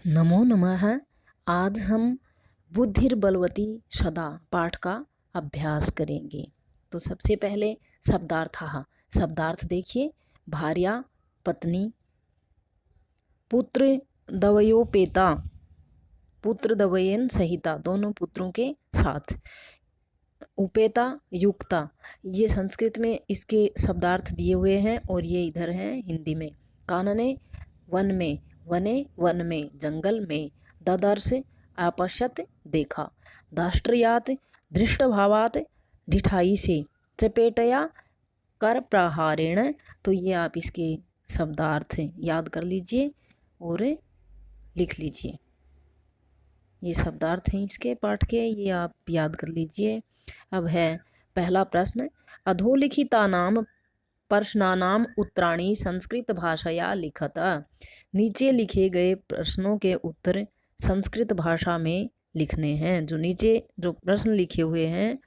नमो नमः। आज हम बुद्धिर्बलवती सदा पाठ का अभ्यास करेंगे। तो सबसे पहले शब्दार्थ देखिए। भार्या, पत्नी, पुत्र दवयोपेता, पुत्र दवयन सहिता, दोनों पुत्रों के साथ। उपेता, युक्ता, ये संस्कृत में इसके शब्दार्थ दिए हुए हैं और ये इधर हैं हिंदी में। कानने, वन में, वने, वन में, जंगल में। ददर्श, आपश्यत, देखा। दाष्ट्रयात, दृष्टभावात, ढिठाई से। चपेटया, कर प्रहारेण। तो ये आप इसके शब्दार्थ याद कर लीजिए और लिख लीजिए। ये शब्दार्थ हैं इसके पाठ के, ये आप याद कर लीजिए। अब है पहला प्रश्न। अधोलिखितानाम प्रश्नानाम उत्तराणि संस्कृत भाषाया लिखत। नीचे लिखे गए प्रश्नों के उत्तर संस्कृत भाषा में लिखने हैं। जो नीचे जो प्रश्न लिखे हुए हैं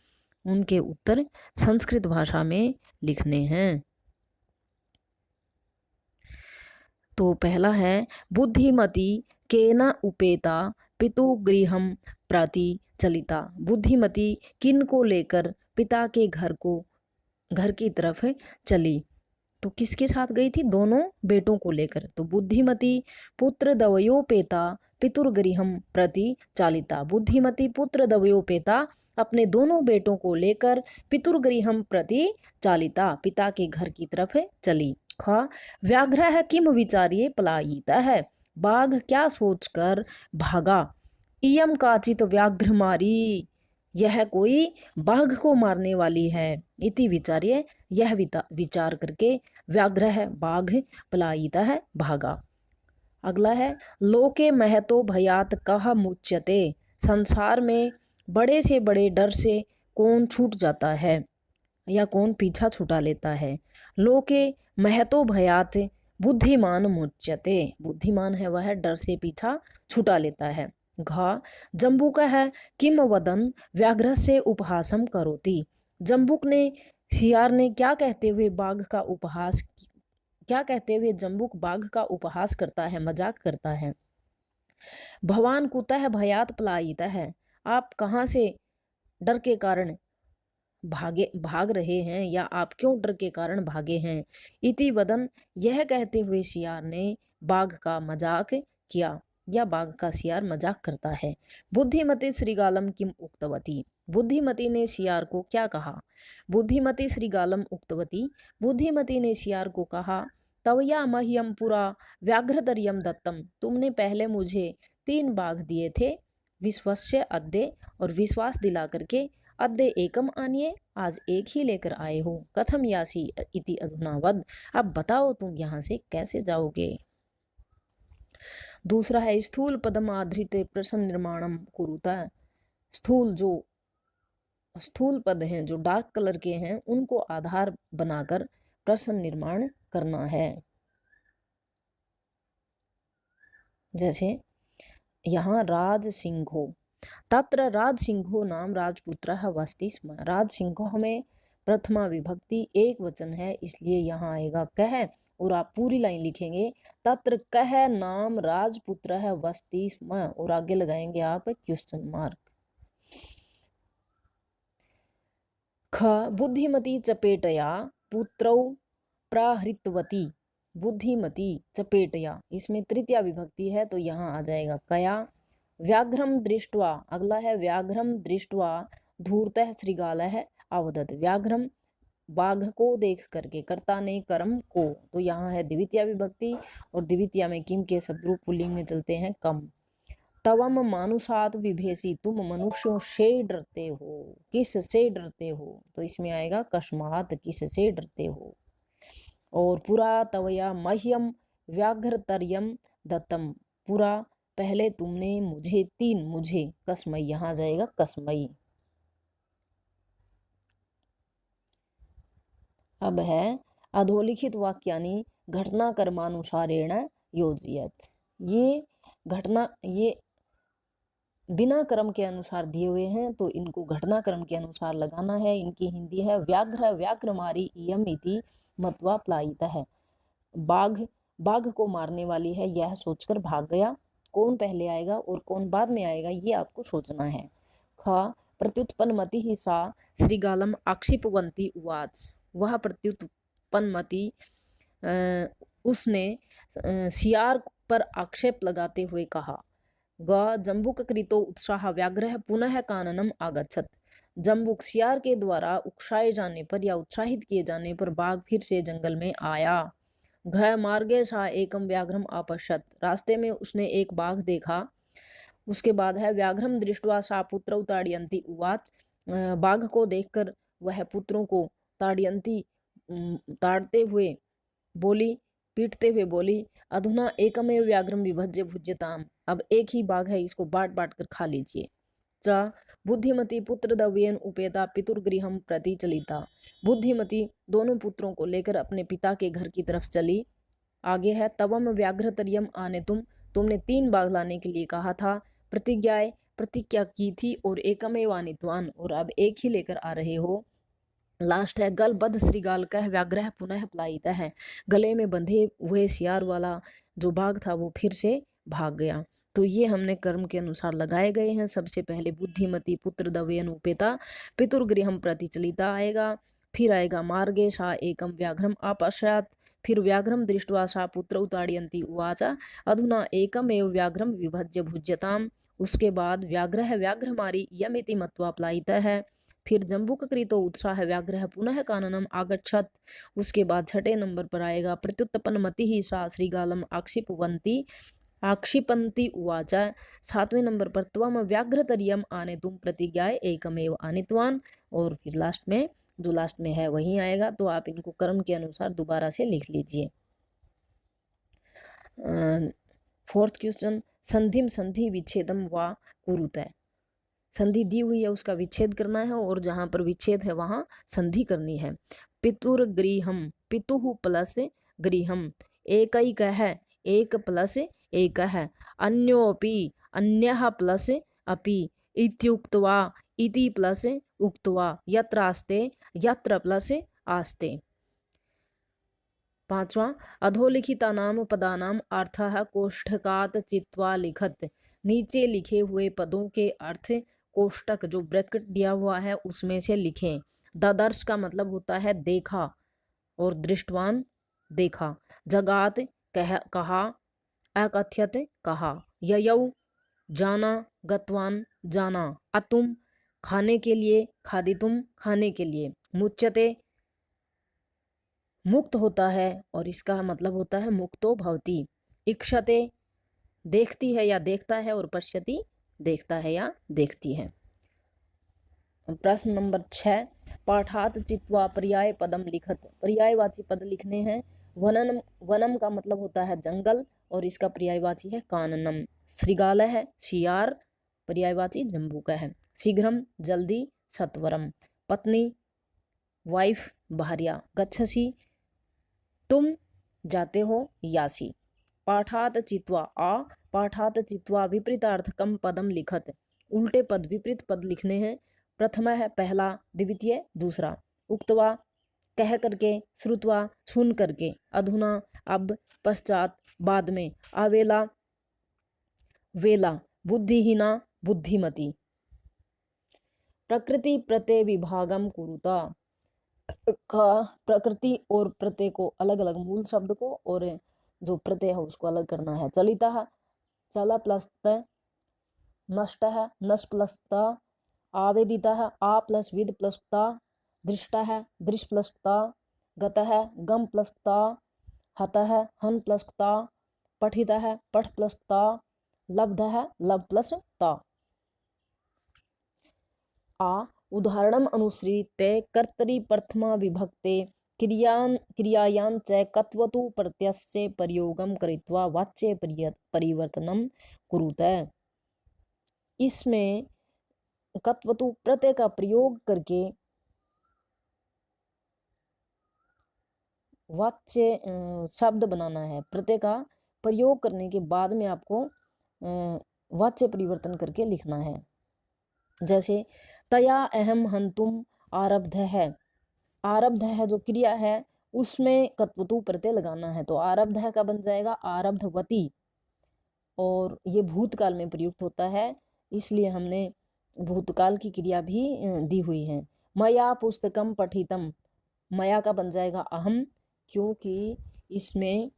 उनके उत्तर संस्कृत भाषा में लिखने हैं। तो पहला है, बुद्धिमती केन उपेता पितुगृहं प्रति चलिता। बुद्धिमती किन को लेकर पिता के घर की तरफ चली। तो किसके साथ गई थी? दोनों बेटों को लेकर। तो बुद्धिमती पुत्र दवयोपेता पितुर्गृहं प्रति चालिता। बुद्धिमती पुत्र दवयोपेता अपने दोनों बेटों को लेकर पितुर्गृहं प्रति चालिता, पिता के घर की तरफ चली। ख, व्याघ्रः किम विचार्ये पलायितः। बाघ क्या सोचकर भागा। इयं काचित व्याघ्रमारी, यह कोई बाघ को मारने वाली है। इति विचार्य, यह विचार करके, व्याघ्रः बाघ, पलायितः भागा। अगला है, लोके महतो भयात कह मुच्यते। संसार में बड़े से बड़े डर से कौन छूट जाता है या कौन पीछा छुटा लेता है। लोके महतो भयात बुद्धिमान मुच्यते। बुद्धिमान है वह डर से पीछा छुटा लेता है। घ, जम्बुकः किम वदन व्याघ्र से उपहासम करोति। जम्बुक ने, सियार ने क्या कहते हुए जम्बुक बाघ का उपहास करता है, मजाक करता है। भवान कुतः भयात पलायितः। आप कहाँ से डर के कारण भाग रहे हैं या आप क्यों डर के कारण भागे हैं। इति वदन, यह कहते हुए सियार ने बाघ का मजाक किया या बाघ का सियार मजाक करता है। बुद्धिमती श्रीगालम किम उक्तवती। बुद्धिमती ने सियार को क्या कहा। बुद्धिमती श्रीगालम उक्तवती, बुद्धिमती ने सियार को कहा, तवया मह्यम पुरा व्याघ्रतर्यम दत्तम। तुमने पहले मुझे 3 बाघ दिए थे। विश्वस्य अद्य, और विश्वास दिला करके, अद्य एकम आनिए, आज एक ही लेकर आए हो। कथम यासी इति अधुना वद, अब बताओ तुम यहाँ से कैसे जाओगे। दूसरा है, स्थूल पदम आधृत प्रश्न निर्माणम कुरुता। स्थूल पद हैं जो डार्क कलर के हैं उनको आधार बनाकर प्रश्न निर्माण करना है। जैसे यहाँ राज सिंहो, तत्र राज सिंहो नाम राजपुत्रः वसति स्म। राज सिंहो में प्रथमा विभक्ति एक वचन है, इसलिए यहाँ आएगा कह, और आप पूरी लाइन लिखेंगे, तत्र कह नाम राजपुत्रः वसति स्म, और आगे लगाएंगे आप क्वेश्चन मार्क। ख, बुद्धिमती चपेटया पुत्रौ प्रहृतवती। बुद्धिमती चपेटया, इसमें तृतीया विभक्ति है तो यहाँ आ जाएगा कया। व्याघ्रम दृष्ट्वा, अगला है, व्याघ्रम दृष्ट्वा धूर्तः श्रीगालः अवदत्। व्याघ्रम बाघ को देख करके, कर्ता ने कर्म को, तो यहाँ है द्वितीया विभक्ति, और द्वितीया में किम के शब्द रूप पुल्लिंग में चलते हैं कम। तवम मानुषात विभेसी, तुम मनुष्यों से डरते हो। किस से डरते हो, तो इसमें आएगा कस्मात, किस से डरते हो। और पुरा तवया मह्यम व्याघ्रतर्यम दत्तम, पुरा पहले तुमने मुझे 3, मुझे कस्मई, यहाँ जाएगा कस्मई। अब है, अधोलिखित वाक्यानि घटनाक्रमानुसारेण योजयत। ये बिना क्रम के अनुसार दिए हुए हैं तो इनको घटनाक्रम के अनुसार लगाना है। इनकी हिंदी है, व्याघ्रमारी इयम इति मत्वा प्लायितः। बाघ को मारने वाली है यह सोचकर भाग गया। कौन पहले आएगा और कौन बाद में आएगा, ये आपको सोचना है। ख प्रत्युत्पन्नमति सा श्रीगालम आक्षिपवंती उवाच। वह प्रत्युत्पन्नमति उसने सियार पर आक्षेप लगाते हुए कहा। ग जम्बुककृतो उत्साह व्याघ्रः पुनः काननम आगच्छत। जम्बुक सियार के द्वारा उकसाए जाने पर या उत्साहित किए जाने पर बाघ फिर से जंगल में आया। घ मार्गे सा एकम व्याघ्रम आपश्यत। रास्ते में उसने एक बाघ देखा। उसके बाद है व्याघ्रम दृष्ट्वा सा पुत्रौ ताड़यन्ती उवाच। बाघ को देखकर वह पुत्रों को ताड़यन्ती ताड़ते हुए बोली, पीटते हुए बोली, अधुना एकमेव व्याघ्रम विभज्य भुज्यताम। अब एक ही बाघ है, इसको बांट बांट कर खा लीजिए। च बुद्धिमती पुत्र दव्येन उपेता पितुर्गृहम प्रति चलिता। बुद्धिमती दोनों पुत्रों को लेकर अपने पिता के घर की तरफ चली। आगे है तवम व्याघ्रतर्यम आने तुमने 3 बाघ लाने के लिए कहा था। प्रतिज्ञा की थी और एकमेव आनित्वान, और अब एक ही लेकर आ रहे हो। लास्ट है गल बद्ध श्रीगाल कह व्याघ्रह पुनः पलायित है। गले में बंधे हुए सियार वाला जो बाघ था वो फिर से भाग गया। तो ये हमने कर्म के अनुसार लगाए गए हैं। सबसे पहले बुद्धिमती पुत्र दवेन उपेता पितुर्गृहम प्रतिचलिता आएगा, फिर आएगा मार्गे सा एकम व्याघ्रम आपश्यात, फिर व्याघ्रम दृष्ट्वा सा पुत्रौ ताड़यन्ती उवाचा अधुना एकम एव व्याघ्रम विभज्य भुज्यताम। उसके बाद व्याघ्रः व्याघ्रमारी यमिति मत्वा पलायितः है। फिर जम्बुककृतो उत्साह व्याघ्रः पुनः काननम आगच्छत। उसके बाद 6ठे नंबर पर आएगा प्रत्युत्पन्नमति ही सा श्रीगालम आक्षिपन्ति उवाच। 7वें नंबर पर त्वम व्याघ्रतर्यम आने तुम प्रतिज्ञाए एकमेव आनित्वान। और फिर लास्ट में जो लास्ट में है वही आएगा। तो आप इनको कर्म के अनुसार दोबारा से लिख लीजिए। 4th क्वेश्चन संधिम संधि विच्छेदम वा कुरुतः। संधि दी हुई है, उसका विच्छेद करना है, और जहां पर विच्छेद है वहां संधि करनी है। पितुर्गृहम, पितुः प्लस गृहम, एकैक है, एक प्लस एक है, अन्योपि, अन्यः प्लस अपि, इत्युक्त्वा, इति प्लस उक्त्वा, यत्रास्ते, यत्र प्लस आस्ते। 5वां अधोलिखितानाम पदानाम अर्थः कोष्ठकात् चित्वा लिखत। नीचे लिखे हुए पदों के अर्थ कोष्टक जो ब्रैकेट दिया हुआ है उसमें से लिखें। ददर्श का मतलब होता है देखा, और दृष्टवान देखा। जगात कहा, अकथ्यत कहा, ययौ जाना, गतवान जाना, अतुम खाने के लिए, खादितुम खाने के लिए, मुच्यते मुक्त होता है, और इसका मतलब होता है मुक्तो भवति। इक्षते देखती है या देखता है, और पश्यति देखता है या देखती है। प्रश्न नंबर 6 पाठात चित्वा पर्याय पदम लिखत। पर्यायवाची पद लिखने हैं। वनम, वनम का मतलब होता है जंगल, और इसका पर्यायवाची है काननम। श्रीगाल है सियार, पर्यायवाची जम्बूक है। शीघ्रम जल्दी, सत्वरम। पत्नी वाइफ, भार्या। गच्छसि तुम जाते हो, यासी। पाठात चित्वा आ, पाठात चित्वा विपरीतार्थकम पदम लिखत। उल्टे पद, विपरीत पद लिखने हैं। प्रथम है पहला, द्वितीय दूसरा। उक्तवा कह करके, श्रुत्वा सुन करके, अधुना अब, पश्चात बाद में, आवेला वेला, बुद्धिहीना बुद्धिमती। प्रकृति प्रत्यय विभागम कुरुता। का प्रकृति और प्रत्यय को अलग अलग, मूल शब्द को और जो प्रत्यय है उसको अलग करना है। चलिता है चला प्लस त, नष्ट है नष्ट प्लस ता, आवेदिता है आ प्लस विद प्लस ता, दृष्टा है दृश प्लस ता, गत है गम प्लस ता, हत है हन प्लस ता, पठिता है पठ प्लस ता, लब्ध है लब प्लस ता। आ उदाहरणम अनुसृत्य कर्तरि प्रथमा विभक्ते क्रियायां च कत्वतु प्रत्ययस्य प्रयोगम कृत्वा वाच्य परिवर्तनम कुरुते। इसमें कत्वतु प्रत्यय का प्रयोग करके वाच्य शब्द बनाना है। प्रत्यय का प्रयोग करने के बाद में आपको वाच्य परिवर्तन करके लिखना है। जैसे तया अहम हंतुम आरब्ध है, आरब्ध है जो क्रिया है उसमें कत्वतु प्रत्यय लगाना है, तो आरब्ध है का बन जाएगा आरब्धवती। और ये भूतकाल में प्रयुक्त होता है, इसलिए हमने भूतकाल की क्रिया भी दी हुई है। मया पुस्तकम पठितम, मया का बन जाएगा अहम, क्योंकि इसमें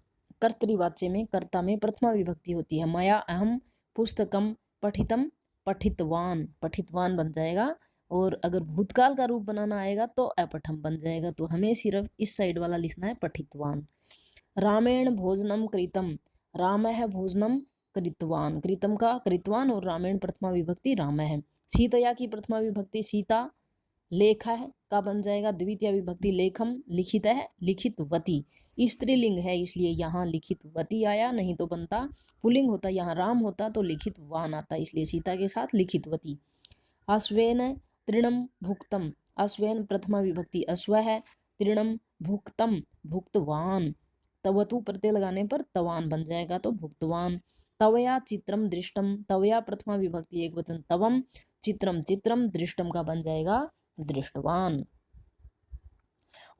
कर्तृवाच्य में कर्ता में प्रथमा विभक्ति होती है। मया अहम पुस्तकम पठितम, पठितवान, पठितवान बन जाएगा। और अगर भूतकाल का रूप बनाना आएगा तो अपठम बन जाएगा। तो हमें सिर्फ इस साइड वाला लिखना है, पठितवान। रामेण भोजनम कृतम, राम है भोजनम कृतवान, कृतम का कृतवान और रामेण प्रथमा विभक्ति राम है। सीतया की प्रथमा विभक्ति सीता, लेख है का बन जाएगा द्वितीय विभक्ति लेखम, लिखित है लिखितवती, स्त्रीलिंग है इसलिए यहाँ लिखितवती आया, नहीं तो बनता पुल्लिंग होता, यहाँ राम होता तो लिखितवान आता, इसलिए सीता के साथ लिखितवती। अश्वेन तृणम भुक्तम, अश्वेन प्रथमा विभक्ति अश्व है, तृणम भुक्तम भुक्तवान, तवतु प्रत्यय लगाने पर तवान बन जाएगा तो भुक्तवान। तवया चित्रम दृष्टम, तवया प्रथमा विभक्ति एक वचन तवम, चित्रम चित्रम, दृष्टम का बन जाएगा दृष्टवान।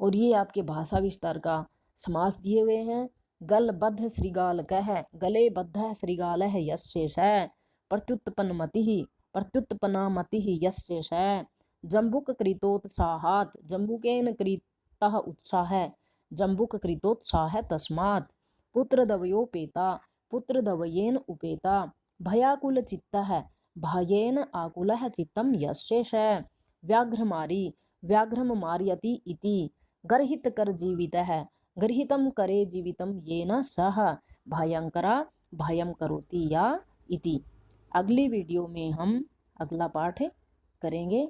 और ये आपके भाषा विस्तार का समास दिए हुए हैं। गलबद्ध श्रृगाल कह, गले बद्ध श्रृगाल है यशेष है, प्रत्युत्पन्नमति प्रत्युत्पन्नमति यशेष है। जम्बुक कृतोत्साहात, जम्बुकेन कृतः उत्साह, जम्बुक कृतोत्साह तस्मात्। पुत्रदवयोपेता, पुत्रदवयेन उपेता, भयाकुल चित्तः, भयेन आकुलः चित्तम यशेष है। व्याघ्रमारी, व्याघ्रम मारयति इति, गर्हित कर जीवितः, गर्हितम करे जीवितम येन सह, भयंकरा भयं करोति या इति। अगली वीडियो में हम अगला पाठ करेंगे।